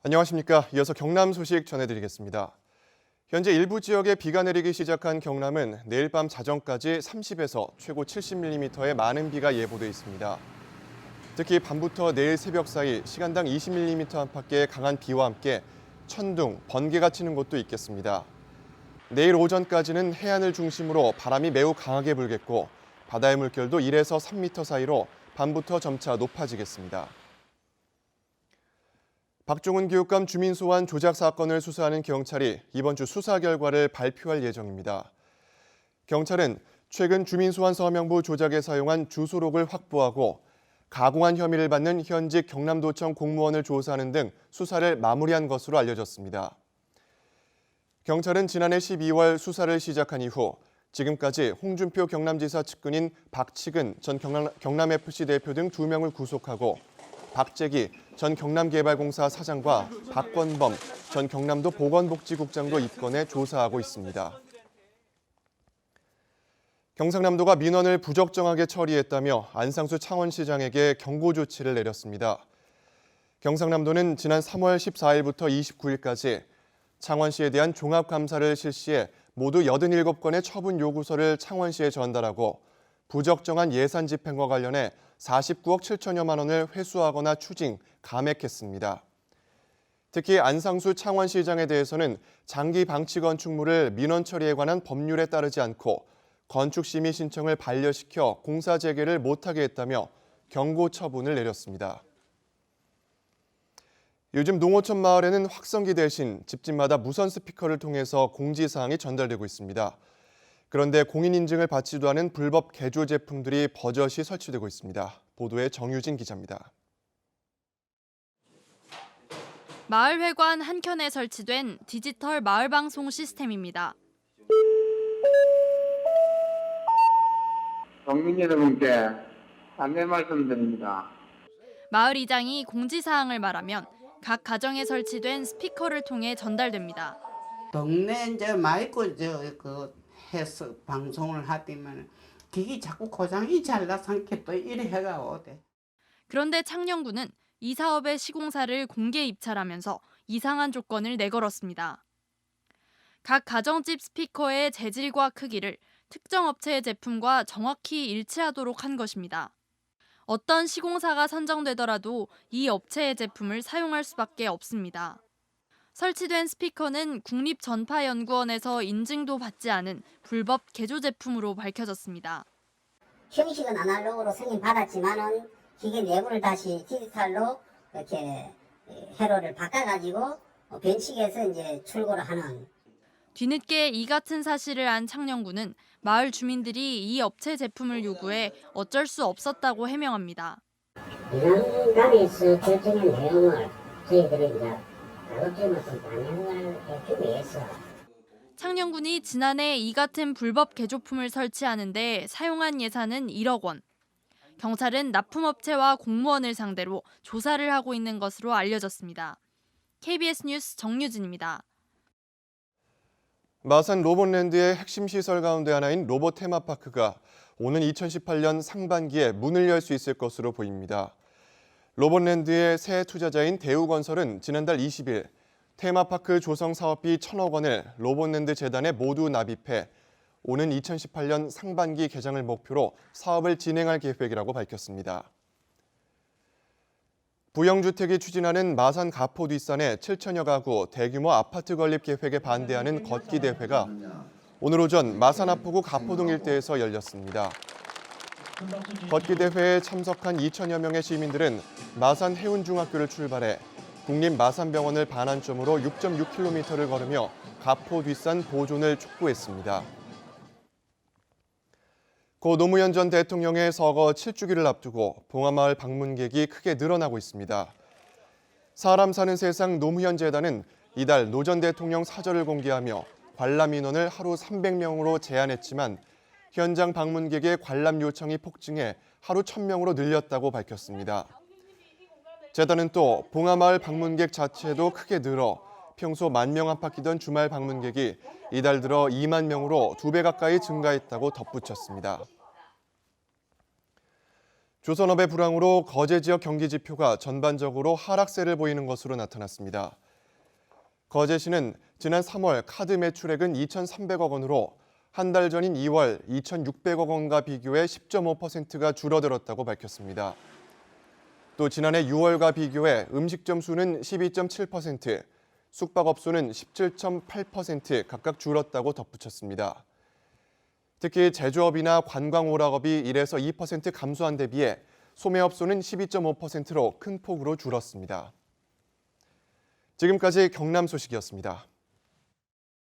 안녕하십니까. 이어서 경남 소식 전해드리겠습니다. 현재 일부 지역에 비가 내리기 시작한 경남은 내일 밤 자정까지 30에서 최고 70mm의 많은 비가 예보돼 있습니다. 특히 밤부터 내일 새벽 사이 시간당 20mm 안팎의 강한 비와 함께 천둥, 번개가 치는 곳도 있겠습니다. 내일 오전까지는 해안을 중심으로 바람이 매우 강하게 불겠고 바다의 물결도 1에서 3m 사이로 밤부터 점차 높아지겠습니다. 박종훈 교육감 주민 소환 조작 사건을 수사하는 경찰이 이번 주 수사 결과를 발표할 예정입니다. 경찰은 최근 주민 소환 서명부 조작에 사용한 주소록을 확보하고 가공한 혐의를 받는 현직 경남도청 공무원을 조사하는 등 수사를 마무리한 것으로 알려졌습니다. 경찰은 지난해 12월 수사를 시작한 이후 지금까지 홍준표 경남지사 측근인 박치근 전 경남FC 대표 등 2명을 구속하고 박재기 전 경남개발공사 사장과 박권범 전 경남도 보건복지국장도 입건해 조사하고 있습니다. 경상남도가 민원을 부적정하게 처리했다며 안상수 창원시장에게 경고 조치를 내렸습니다. 경상남도는 지난 3월 14일부터 29일까지 창원시에 대한 종합감사를 실시해 모두 87건의 처분 요구서를 창원시에 전달하고 부적정한 예산 집행과 관련해 49억 7천여만 원을 회수하거나 추징, 감액했습니다. 특히 안상수 창원시장에 대해서는 장기 방치 건축물을 민원 처리에 관한 법률에 따르지 않고 건축심의 신청을 반려시켜 공사 재개를 못하게 했다며 경고 처분을 내렸습니다. 요즘 농어촌 마을에는 확성기 대신 집집마다 무선 스피커를 통해서 공지사항이 전달되고 있습니다. 그런데 공인인증을 받지도 않은 불법 개조 제품들이 버젓이 설치되고 있습니다. 보도에 정유진 기자입니다. 마을회관 한켠에 설치된 디지털 마을방송 시스템입니다. 국민 여러분께 안내 말씀드립니다. 마을 이장이 공지사항을 말하면 각 가정에 설치된 스피커를 통해 전달됩니다. 동네 이제 마이크 해서 방송을 하더만 기기 자꾸 고장이 잘 나상게 또 이래 해가 오대. 그런데 창녕군은 이 사업의 시공사를 공개 입찰하면서 이상한 조건을 내걸었습니다. 각 가정집 스피커의 재질과 크기를 특정 업체의 제품과 정확히 일치하도록 한 것입니다. 어떤 시공사가 선정되더라도 이 업체의 제품을 사용할 수밖에 없습니다. 설치된 스피커는 국립전파연구원에서 인증도 받지 않은 불법 개조 제품으로 밝혀졌습니다. 형식은 아날로그로 승인받았지만은 기계 내부를 다시 디지털로 이렇게 회로를 바꿔가지고 벤치에서 이제 출고를 하는. 뒤늦게 이 같은 사실을 안 창녕군은 마을 주민들이 이 업체 제품을 요구해 어쩔 수 없었다고 해명합니다. 민원단에서 결정한 내용을 저희들이 이제 가급적이면 반영을 하기 위해서. 창녕군이 지난해 이 같은 불법 개조품을 설치하는데 사용한 예산은 1억 원. 경찰은 납품업체와 공무원을 상대로 조사를 하고 있는 것으로 알려졌습니다. KBS 뉴스 정유진입니다. 마산 로봇랜드의 핵심 시설 가운데 하나인 로봇 테마파크가 오는 2018년 상반기에 문을 열 수 있을 것으로 보입니다. 로봇랜드의 새 투자자인 대우건설은 지난달 20일 테마파크 조성 사업비 1,000억 원을 로봇랜드 재단에 모두 납입해 오는 2018년 상반기 개장을 목표로 사업을 진행할 계획이라고 밝혔습니다. 부영주택이 추진하는 마산 가포 뒷산의 7천여 가구 대규모 아파트 건립 계획에 반대하는 걷기 대회가 오늘 오전 마산 아포구 가포동 일대에서 열렸습니다. 걷기 대회에 참석한 2천여 명의 시민들은 마산 해운중학교를 출발해 국립마산병원을 반환점으로 6.6km를 걸으며 가포 뒷산 보존을 촉구했습니다. 고 노무현 전 대통령의 서거 7주기를 앞두고 봉하마을 방문객이 크게 늘어나고 있습니다. 사람 사는 세상 노무현 재단은 이달 노 전 대통령 사절을 공개하며 관람 인원을 하루 300명으로 제한했지만 현장 방문객의 관람 요청이 폭증해 하루 1,000명으로 늘렸다고 밝혔습니다. 재단은 또 봉하마을 방문객 자체도 크게 늘어 평소 10,000명 안팎이던 주말 방문객이 이달 들어 2만 명으로 2배 가까이 증가했다고 덧붙였습니다. 조선업의 불황으로 거제 지역 경기 지표가 전반적으로 하락세를 보이는 것으로 나타났습니다. 거제시는 지난 3월 카드 매출액은 2,300억 원으로 한 달 전인 2월 2,600억 원과 비교해 10.5%가 줄어들었다고 밝혔습니다. 또 지난해 6월과 비교해 음식점 수는 12.7%, 숙박업 수는 17.8% 각각 줄었다고 덧붙였습니다. 특히 제조업이나 관광오락업이 1에서 2% 감소한 데 비해 소매업 수는 12.5%로 큰 폭으로 줄었습니다. 지금까지 경남 소식이었습니다.